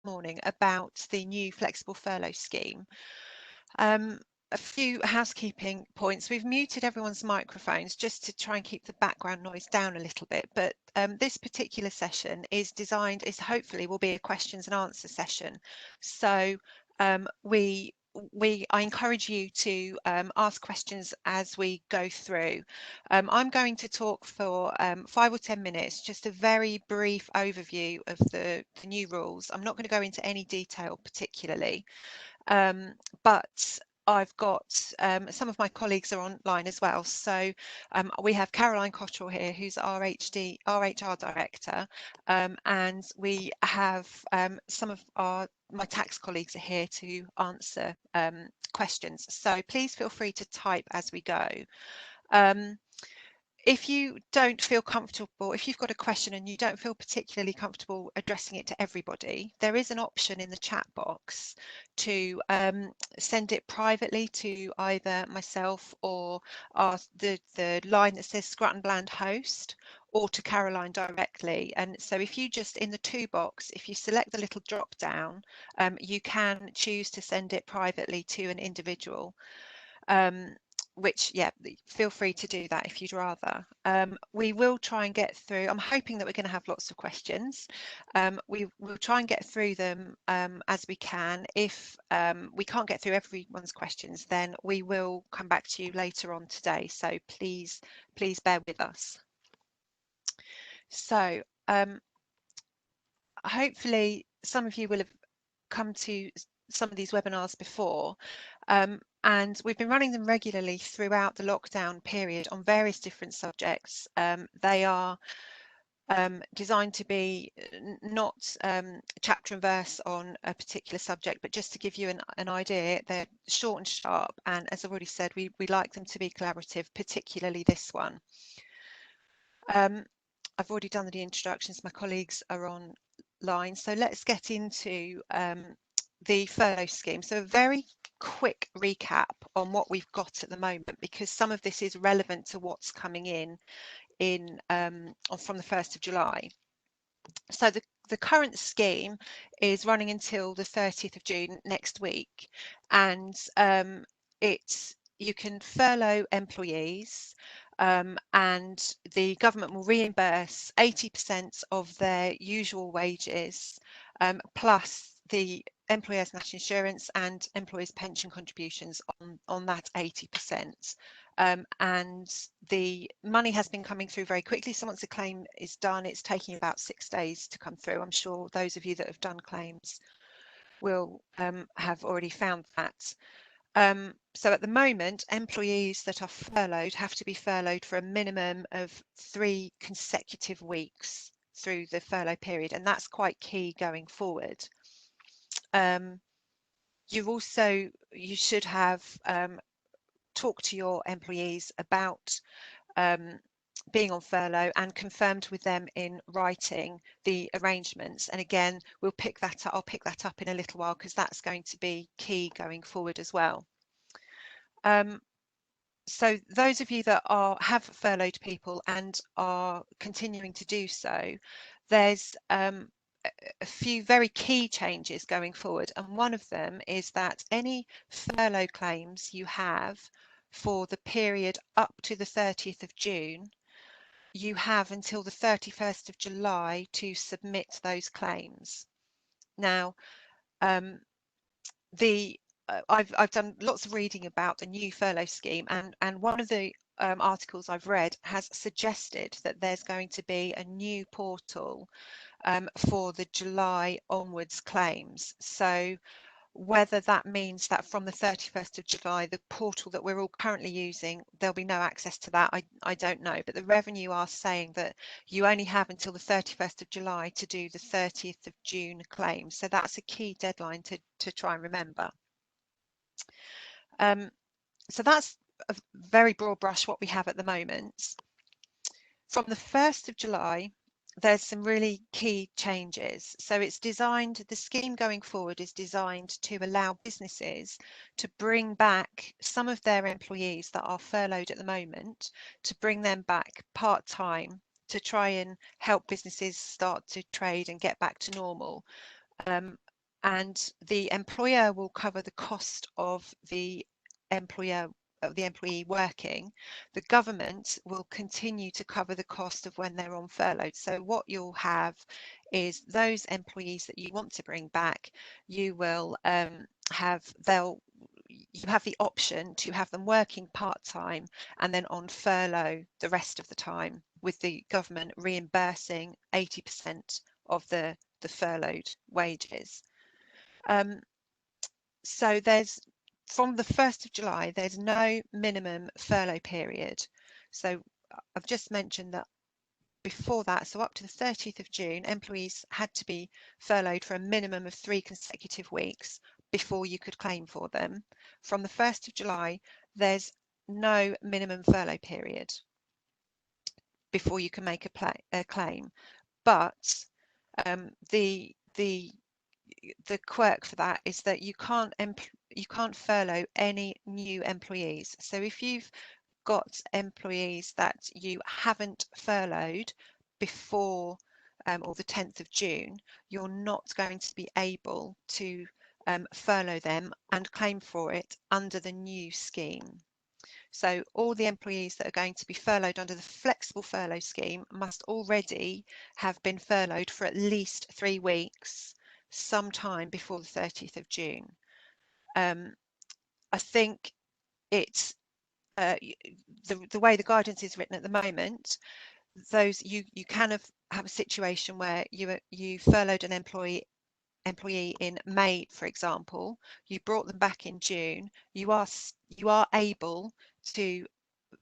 morning about the new flexible furlough scheme. A few housekeeping points. We've muted everyone's microphones just to try and keep the background noise down a little bit, but this particular session is hopefully will be a questions and answer session. So I encourage you to ask questions as we go through. I'm going to talk for 5 or 10 minutes, just a very brief overview of the new rules. I'm not going to go into any detail particularly, but I've got some of my colleagues are online as well. So we have Caroline Cottrell here, who's our HR director, and we have some of my tax colleagues are here to answer questions. So please feel free to type as we go. If you don't feel comfortable, if you've got a question and you don't feel particularly comfortable addressing it to everybody, there is an option in the chat box to send it privately to either myself or the line that says Scrutton Bland host, or to Caroline directly. And so if you just in the to box, if you select the little drop down, you can choose to send it privately to an individual. Which, yeah, feel free to do that if you'd rather. We will try and get through. I'm hoping that we're going to have lots of questions. We will try and get through them as we can. If we can't get through everyone's questions, then we will come back to you later on today. So please bear with us. So hopefully some of you will have come to some of these webinars before, and we've been running them regularly throughout the lockdown period on various different subjects. They are designed to be not chapter and verse on a particular subject, but just to give you an idea. They're short and sharp, and as I've already said, we like them to be collaborative, particularly this one. I've already done the introductions. My colleagues are online, so let's get into the furlough scheme. So a very quick recap on what we've got at the moment, because some of this is relevant to what's coming in from the 1st of July. So the current scheme is running until the 30th of June next week, and you can furlough employees, and the government will reimburse 80% of their usual wages, plus the employer's national insurance and employers' pension contributions on that 80%. And the money has been coming through very quickly. So once a claim is done, it's taking about 6 days to come through. I'm sure those of you that have done claims will have already found that. So at the moment, employees that are furloughed have to be furloughed for a minimum of 3 consecutive weeks through the furlough period, and that's quite key going forward. You should have talked to your employees about being on furlough and confirmed with them in writing the arrangements. And again, I'll pick that up in a little while, because that's going to be key going forward as well. So those of you that have furloughed people and are continuing to do so, there's a few very key changes going forward, and one of them is that any furlough claims you have for the period up to the 30th of June, you have until the 31st of July to submit those claims. Now, I've done lots of reading about the new furlough scheme, and one of the articles I've read has suggested that there's going to be a new portal for the July onwards claims. So whether that means that from the 31st of July, the portal that we're all currently using, there'll be no access to that, I don't know. But the Revenue are saying that you only have until the 31st of July to do the 30th of June claims. So that's a key deadline to try and remember. So that's a very broad brush what we have at the moment. From the 1st of July, there's some really key changes. So the scheme going forward is designed to allow businesses to bring back some of their employees that are furloughed at the moment, to bring them back part-time, to try and help businesses start to trade and get back to normal. and the employer will cover the cost of the employee working. The government will continue to cover the cost of when they're on furlough. So what you'll have is those employees that you want to bring back, you will you have the option to have them working part-time and then on furlough the rest of the time, with the government reimbursing 80% of the furloughed wages. So there's, from the 1st of July, there's no minimum furlough period. So I've just mentioned that before that, so up to the 30th of June, employees had to be furloughed for a minimum of 3 consecutive weeks before you could claim for them. From the 1st of July, there's no minimum furlough period before you can make a claim. But the quirk for that is that you can't furlough any new employees. So if you've got employees that you haven't furloughed before or the 10th of June, you're not going to be able to furlough them and claim for it under the new scheme. So all the employees that are going to be furloughed under the flexible furlough scheme must already have been furloughed for at least 3 weeks sometime before the 30th of June. I think it's the way the guidance is written at the moment, those you can have a situation where you furloughed an employee in May, for example, you brought them back in June, you are able to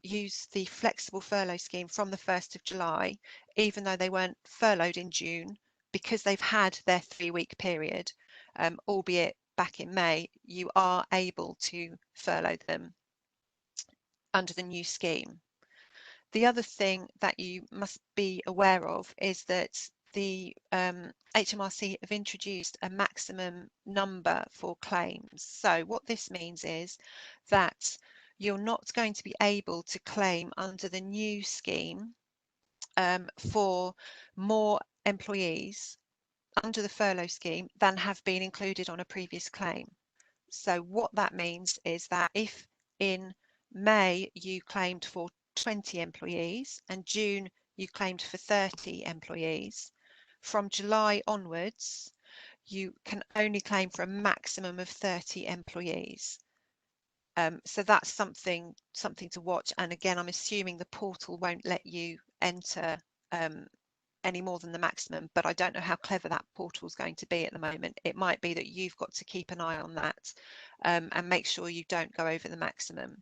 use the flexible furlough scheme from the 1st of July, even though they weren't furloughed in June, because they've had their 3-week period, albeit back in May, you are able to furlough them under the new scheme. The other thing that you must be aware of is that the HMRC have introduced a maximum number for claims. So what this means is that you're not going to be able to claim under the new scheme for more employees under the furlough scheme than have been included on a previous claim. So what that means is that if in May you claimed for 20 employees and June you claimed for 30 employees, from July onwards you can only claim for a maximum of 30 employees. So that's something to watch. And again, I'm assuming the portal won't let you enter any more than the maximum, but I don't know how clever that portal is going to be at the moment. It might be that you've got to keep an eye on that and make sure you don't go over the maximum.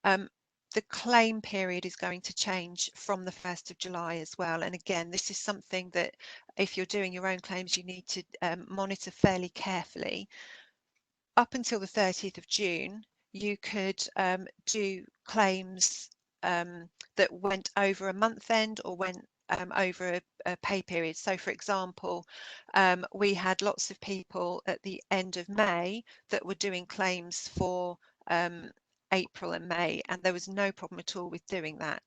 The claim period is going to change from the 1st of July as well. And again, this is something that if you're doing your own claims, you need to monitor fairly carefully. Up until the 30th of June, you could do claims that went over a month end or went over a pay period. So for example, we had lots of people at the end of May that were doing claims for April and May, and there was no problem at all with doing that.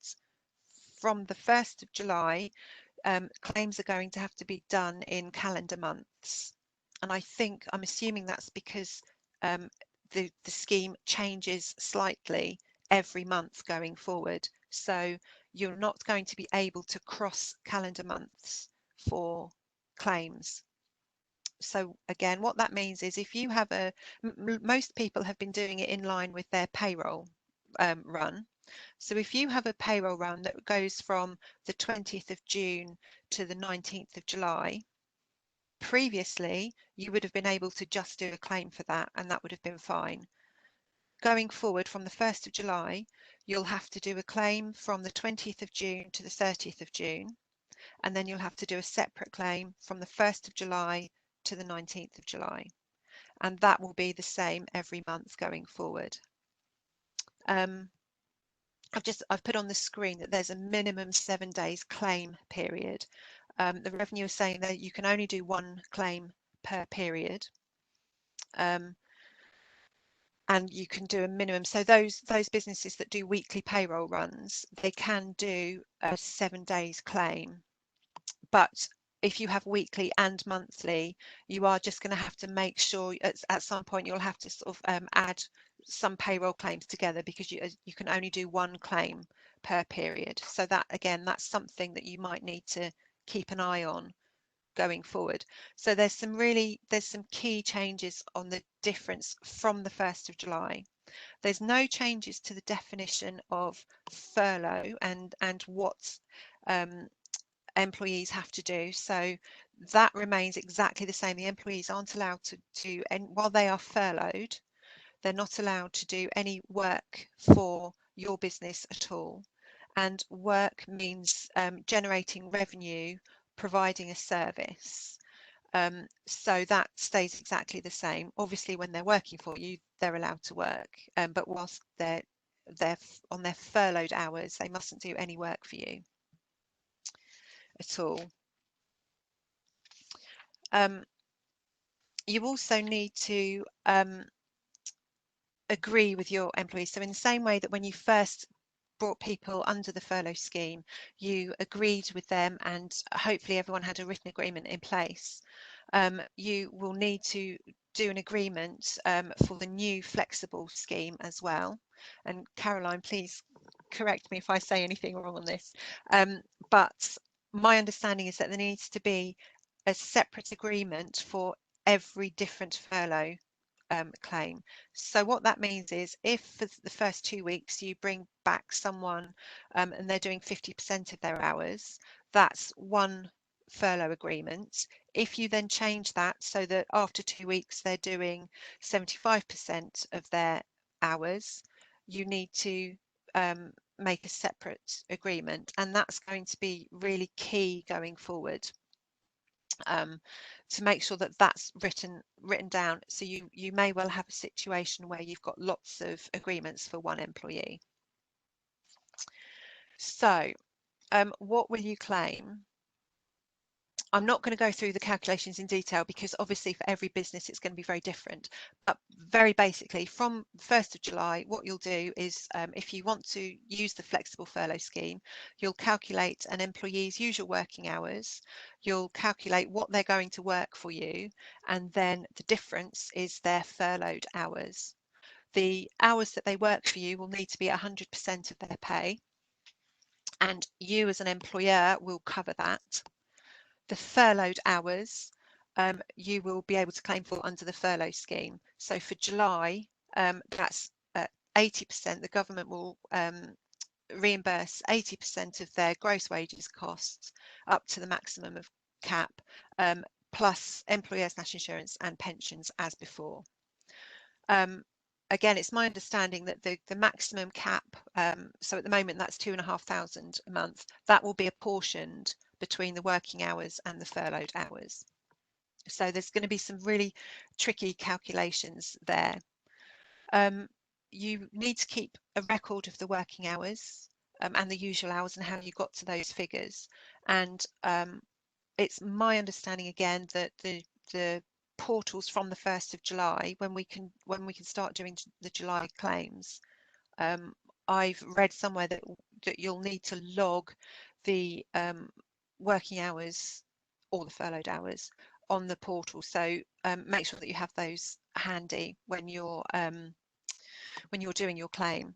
From the 1st of July, claims are going to have to be done in calendar months. And I'm assuming that's because the scheme changes slightly every month going forward. So you're not going to be able to cross calendar months for claims. So again, what that means is if you have most people have been doing it in line with their payroll run. So if you have a payroll run that goes from the 20th of June to the 19th of July, previously you would have been able to just do a claim for that and that would have been fine. Going forward from the 1st of July, you'll have to do a claim from the 20th of June to the 30th of June, and then you'll have to do a separate claim from the 1st of July to the 19th of July. And that will be the same every month going forward. I've put on the screen that there's a minimum 7 days claim period. The revenue is saying that you can only do 1 claim per period. And you can do a minimum. So those businesses that do weekly payroll runs, they can do a 7 days claim. But if you have weekly and monthly, you are just going to have to make sure at some point you'll have to sort of add some payroll claims together, because you can only do one claim per period. So that, again, that's something that you might need to keep an eye on going forward. So there's some key changes on the difference from the 1st of July. There's no changes to the definition of furlough and what employees have to do. So that remains exactly the same. The employees aren't allowed to do, and while they are furloughed, they're not allowed to do any work for your business at all. And work means generating revenue, providing a service. So that stays exactly the same. Obviously, when they're working for you, they're allowed to work, but whilst they're on their furloughed hours, they mustn't do any work for you at all. You also need to agree with your employees. So in the same way that when you first brought people under the furlough scheme, you agreed with them and hopefully everyone had a written agreement in place. You will need to do an agreement for the new flexible scheme as well. And Caroline, please correct me if I say anything wrong on this. But my understanding is that there needs to be a separate agreement for every different furlough claim. So what that means is, if for the first 2 weeks you bring back someone and they're doing 50% of their hours, that's one furlough agreement. If you then change that so that after 2 weeks they're doing 75% of their hours, you need to make a separate agreement, and that's going to be really key going forward. To make sure that that's written down. So you may well have a situation where you've got lots of agreements for one employee. So what will you claim? I'm not going to go through the calculations in detail, because obviously for every business it's going to be very different. But very basically, from the 1st of July, what you'll do is, if you want to use the flexible furlough scheme, you'll calculate an employee's usual working hours, you'll calculate what they're going to work for you, and then the difference is their furloughed hours. The hours that they work for you will need to be 100% of their pay, and you as an employer will cover that. The furloughed hours you will be able to claim for under the furlough scheme. So for July, that's 80%. The government will reimburse 80% of their gross wages costs up to the maximum of cap, plus employers' national insurance and pensions as before. Again, it's my understanding that the maximum cap, so at the moment that's £2,500 a month, that will be apportioned between the working hours and the furloughed hours. So there's going to be some really tricky calculations there. You need to keep a record of the working hours and the usual hours and how you got to those figures. And it's my understanding again that the portals from the 1st of July, when we can start doing the July claims, I've read somewhere that you'll need to log the working hours or the furloughed hours on the portal. So make sure that you have those handy when you're doing your claim.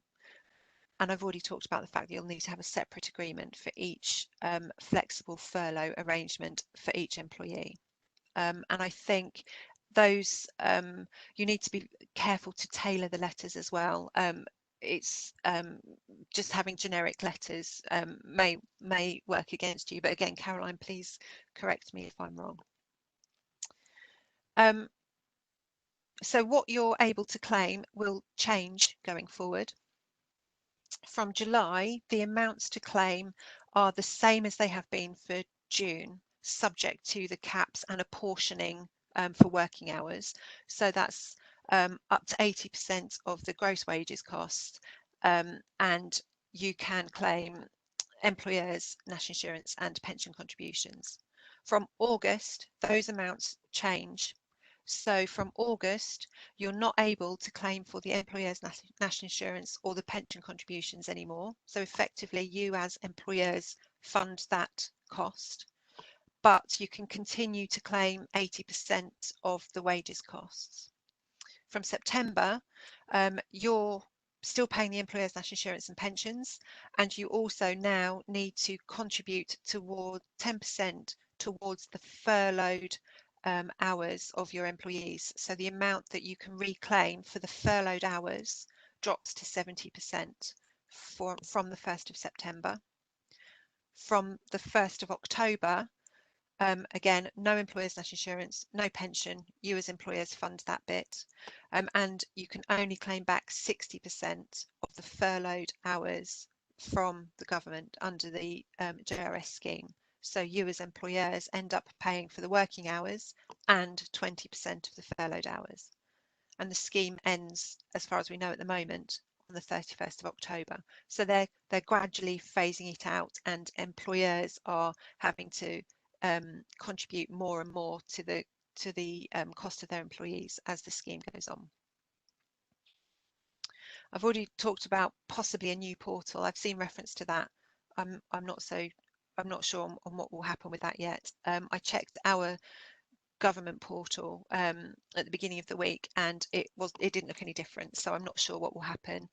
And I've already talked about the fact that you'll need to have a separate agreement for each flexible furlough arrangement for each employee. And I think those you need to be careful to tailor the letters as well. It's just having generic letters may work against you, but again, Caroline, please correct me if I'm wrong. So what you're able to claim will change going forward. From July, the amounts to claim are the same as they have been for June, subject to the caps and apportioning for working hours. So that's up to 80% of the gross wages cost, and you can claim employers' national insurance and pension contributions. From August, those amounts change. So from August, you're not able to claim for the employer's national insurance or the pension contributions anymore. So effectively, you as employers fund that cost. but you can continue to claim 80% of the wages costs. From September, you're still paying the employer's national insurance and pensions, and you also now need to contribute toward 10% towards the furloughed hours of your employees. So the amount that you can reclaim for the furloughed hours drops to 70% from the 1st of September. From the 1st of October, again, no employer's national insurance, no pension. You as employers fund that bit. And you can only claim back 60% of the furloughed hours from the government under the JRS scheme. So you as employers end up paying for the working hours and 20% of the furloughed hours. And the scheme ends, as far as we know at the moment, on the 31st of October. So they're gradually phasing it out, and employers are having to contribute more and more to the cost of their employees as the scheme goes on. I've already talked about possibly a new portal. I've seen reference to that. I'm not sure on what will happen with that yet. I checked our government portal at the beginning of the week, and it didn't look any different, so I'm not sure what will happen.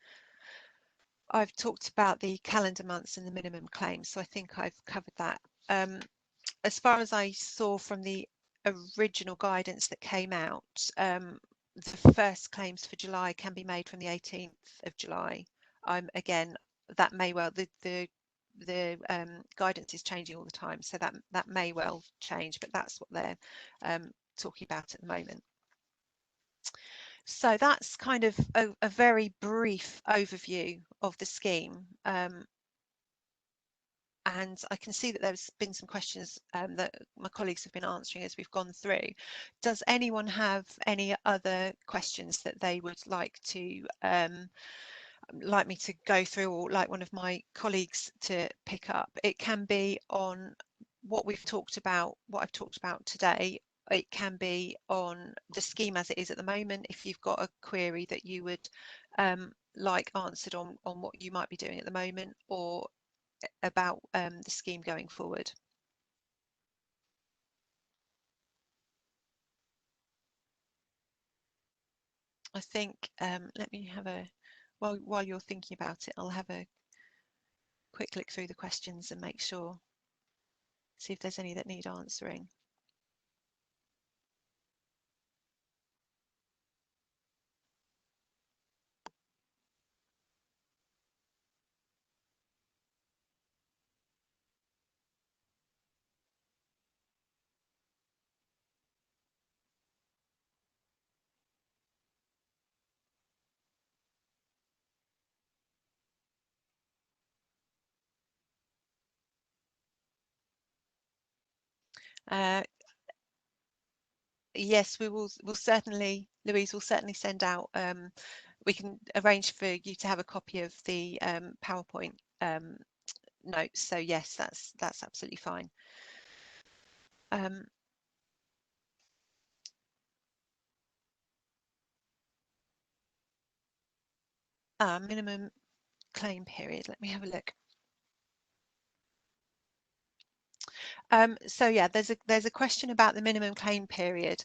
I've talked about the calendar months and the minimum claims, so I think I've covered that. As far as I saw from the original guidance that came out, the first claims for July can be made from the 18th of July. Again, that may well, the guidance is changing all the time, so that may well change, but that's what they're talking about at the moment. So that's kind of a very brief overview of the scheme. And I can see that there's been some questions that my colleagues have been answering as we've gone through. Does anyone have any other questions that they would like me to go through, or like one of my colleagues to pick up? It can be on what I've talked about today. It can be on the scheme as it is at the moment, if you've got a query that you would like answered on what you might be doing at the moment, or about the scheme going forward. I think let me have a while you're thinking about it, I'll have a quick look through the questions and make sure, see if there's any that need answering. Yes, we'll certainly, Louise will certainly send out, we can arrange for you to have a copy of the PowerPoint notes. So yes, that's absolutely fine. Minimum claim period, let me have a look. So yeah, there's a question about the minimum claim period.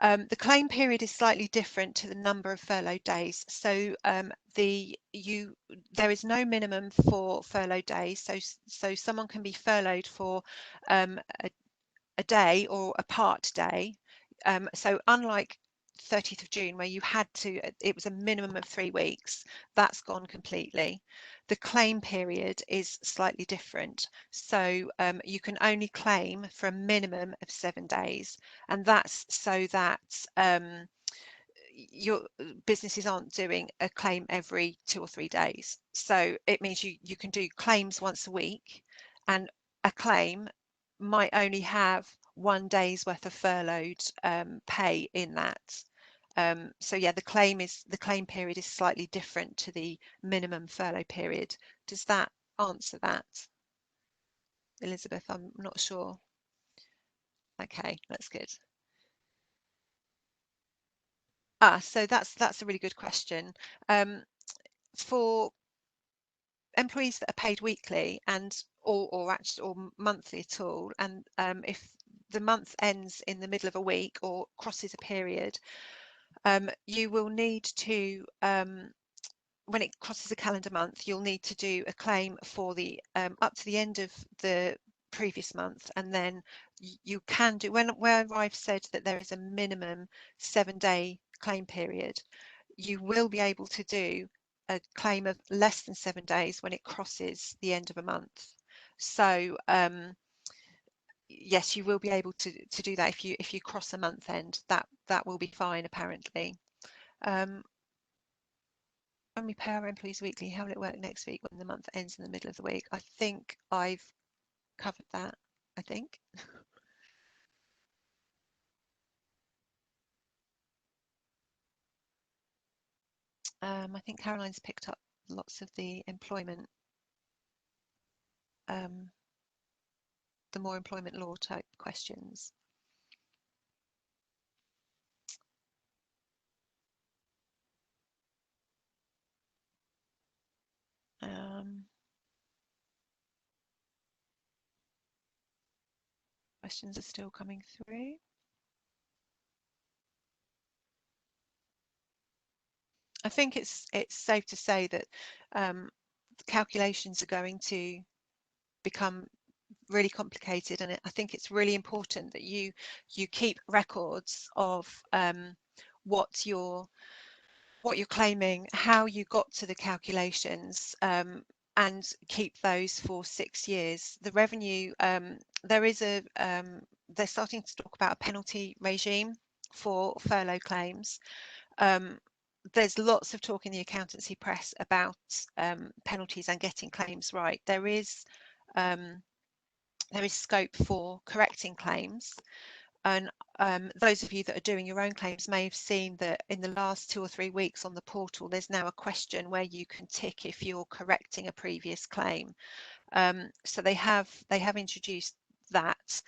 The claim period is slightly different to the number of furlough days. So there is no minimum for furlough days. So someone can be furloughed for a day or a part day. So unlike 30th of June, where you had to, it was a minimum of 3 weeks, that's gone completely. The claim period is slightly different. So you can only claim for a minimum of 7 days. And that's so that your businesses aren't doing a claim every 2 or 3 days. So it means you can do claims once a week, and a claim might only have 1 day's worth of furloughed pay in that. So yeah, the claim period is slightly different to the minimum furlough period. Does that answer that, Elizabeth? I'm not sure. Okay, that's good. So that's a really good question. For employees that are paid weekly and or monthly at all, and if the month ends in the middle of a week or crosses a period, you will need to, when it crosses a calendar month, you'll need to do a claim for the up to the end of the previous month, and then you can do, where I've said that there is a minimum 7-day claim period, you will be able to do a claim of less than 7 days when it crosses the end of a month. So yes, you will be able to do that if you cross a month end. That will be fine apparently. When we pay our employees weekly, how will it work next week when the month ends in the middle of the week? I think I've covered that, I think. I think Caroline's picked up lots of the employment, the more employment law type questions. Questions are still coming through. I think it's safe to say that the calculations are going to become really complicated, and I think it's really important that you keep records of what you're claiming, how you got to the calculations, and keep those for 6 years. The revenue, there is a they're starting to talk about a penalty regime for furlough claims. There's lots of talk in the accountancy press about penalties and getting claims right. There is scope for correcting claims, and those of you that are doing your own claims may have seen that in the last 2 or 3 weeks on the portal there's now a question where you can tick if you're correcting a previous claim. So they have introduced that.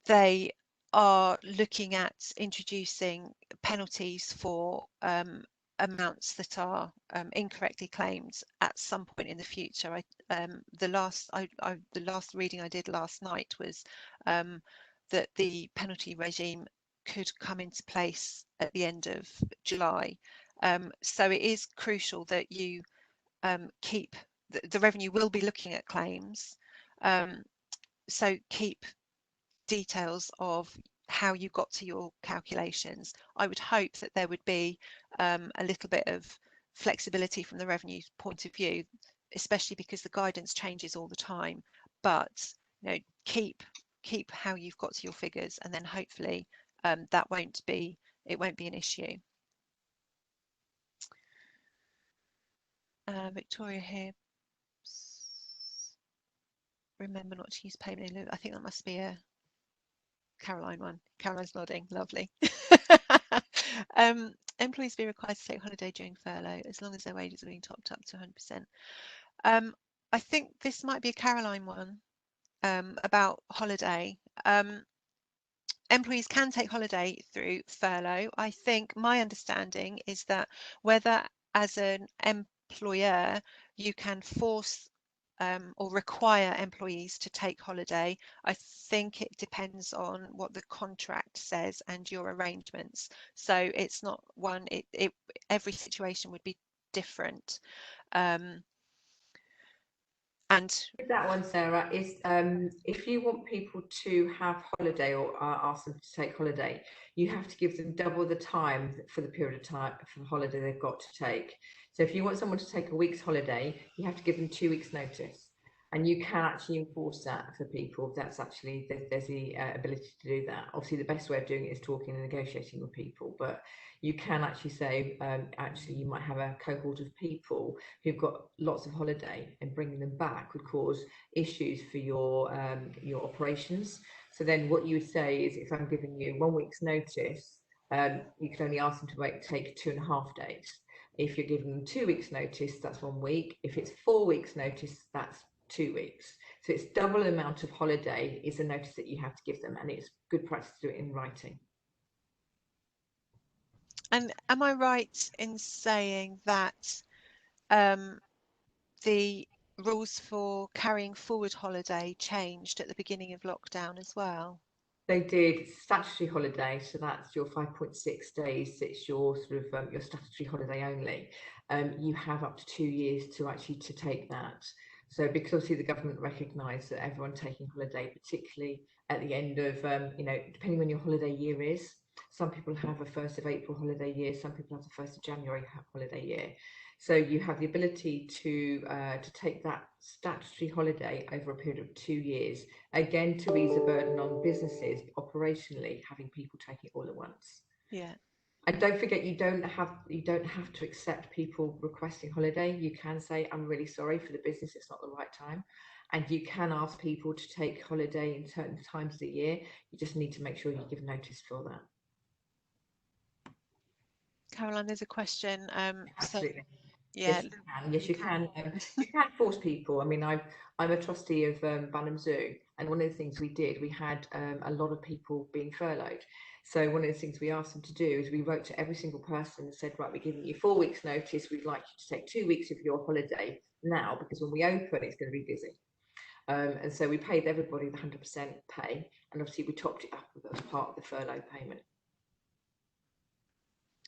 They are looking at introducing penalties for amounts that are incorrectly claimed at some point in the future. The last reading I did last night was that the penalty regime could come into place at the end of July. So it is crucial that you keep the revenue will be looking at claims. So keep details of how you got to your calculations. I would hope that there would be a little bit of flexibility from the revenue point of view, especially because the guidance changes all the time. But keep how you've got to your figures, and then hopefully that won't be an issue. Victoria here. Remember not to use payment in lieu. I think that must be a Caroline one. Caroline's nodding. Lovely. Employees be required to take holiday during furlough as long as their wages are being topped up to 100%. I think this might be a Caroline one about holiday. Employees can take holiday through furlough. I think my understanding is that whether as an employer you can force or require employees to take holiday, I think it depends on what the contract says and your arrangements. So it's not one, every situation would be different. And that one, Sarah, is if you want people to have holiday or ask them to take holiday, you have to give them double the time for the period of time for the holiday they've got to take. So if you want someone to take a week's holiday, you have to give them 2 weeks notice, and you can actually enforce that for people. That's actually there's the ability to do that. Obviously the best way of doing it is talking and negotiating with people, but you can actually say actually you might have a cohort of people who've got lots of holiday, and bringing them back would cause issues for your operations. So then what you would say is, if I'm giving you 1 week's notice, you can only ask them to take 2.5 days. If you're giving them 2 weeks notice, that's 1 week. If it's 4 weeks notice, that's 2 weeks. So it's double the amount of holiday is a notice that you have to give them, and it's good practice to do it in writing. And am I right in saying that the rules for carrying forward holiday changed at the beginning of lockdown as well. They did statutory holiday, so that's your 5.6 days. It's your sort of your statutory holiday only. You have up to 2 years to actually to take that. So because obviously the government recognised that everyone taking holiday, particularly at the end of depending on your holiday year is. Some people have a 1st of April holiday year. Some people have the 1st of January holiday year. So you have the ability to take that statutory holiday over a period of 2 years, again to ease the burden on businesses operationally, having people take it all at once. Yeah. And don't forget, you don't have to accept people requesting holiday. You can say, I'm really sorry for the business, it's not the right time. And you can ask people to take holiday in certain times of the year. You just need to make sure you give notice for that. Caroline, there's a question. Absolutely. Yeah, Yes, you can. You can force people. I mean, I'm a trustee of Burnham Zoo, and one of the things we did, we had a lot of people being furloughed. So one of the things we asked them to do is we wrote to every single person and said, right, we're giving you 4 weeks notice. We'd like you to take 2 weeks of your holiday now, because when we open, it's going to be busy. And so we paid everybody the 100% pay, and obviously we topped it up as part of the furlough payment.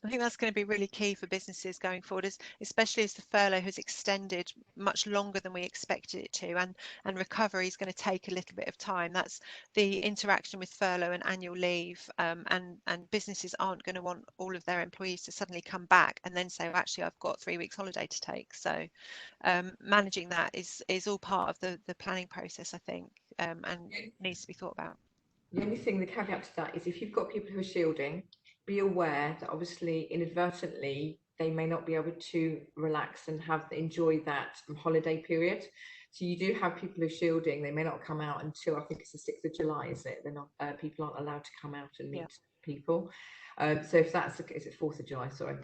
I think that's going to be really key for businesses going forward, especially as the furlough has extended much longer than we expected it to, and recovery is going to take a little bit of time. That's the interaction with furlough and annual leave, and businesses aren't going to want all of their employees to suddenly come back and then say, well, actually, I've got 3 weeks holiday to take. So managing that is all part of the planning process, I think, and needs to be thought about. The only thing, the caveat to that is if you've got people who are shielding, be aware that obviously inadvertently they may not be able to relax and enjoy that holiday period. So you do have people who are shielding. They may not come out until, I think it's the 6th of July, is it? They're not, people aren't allowed to come out and meet people. So if that's is it 4th of July? Sorry.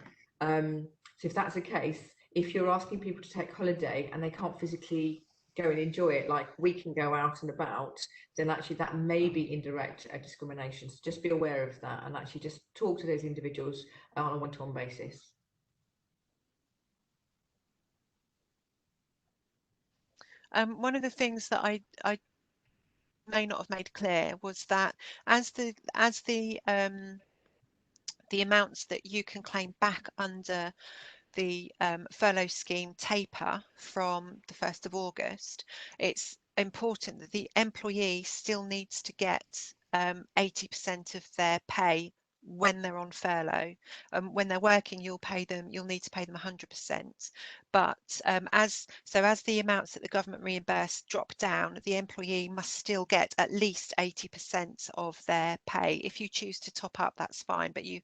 So if that's the case, if you're asking people to take holiday and they can't physically go and enjoy it like we can go out and about, then actually that may be indirect discrimination. So just be aware of that and actually just talk to those individuals on a one-to-one basis. One of the things that I may not have made clear was that as the amounts that you can claim back under the furlough scheme taper from the 1st of August, it's important that the employee still needs to get 80% of their pay when they're on furlough. When they're working, you'll need to pay them 100%. But as the amounts that the government reimburse drop down, the employee must still get at least 80% of their pay. If you choose to top up, that's fine, but you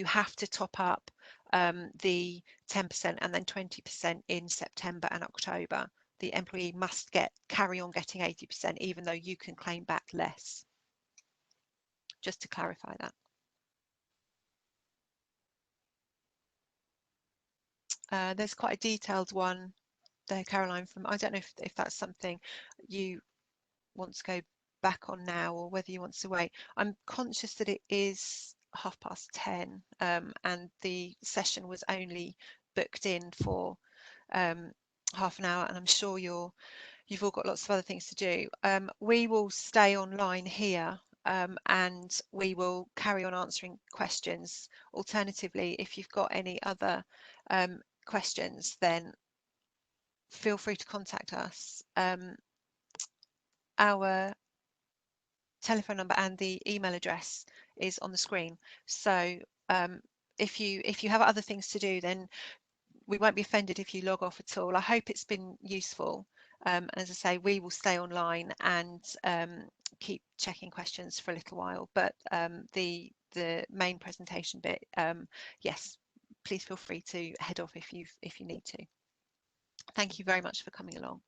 have to top up the 10% and then 20% in September and October. The employee must carry on getting 80%, even though you can claim back less. Just to clarify that. There's quite a detailed one there, Caroline, from, I don't know if that's something you want to go back on now or whether you want to wait. I'm conscious that it is 10:30 and the session was only booked in for half an hour, and I'm sure you've all got lots of other things to do. We will stay online here and we will carry on answering questions. Alternatively, if you've got any other questions, then feel free to contact us. Our telephone number and the email address is on the screen. So if you have other things to do, then we won't be offended if you log off at all. I hope it's been useful. As I say, we will stay online and keep checking questions for a little while. But the main presentation bit, yes, please feel free to head off if you need to. Thank you very much for coming along.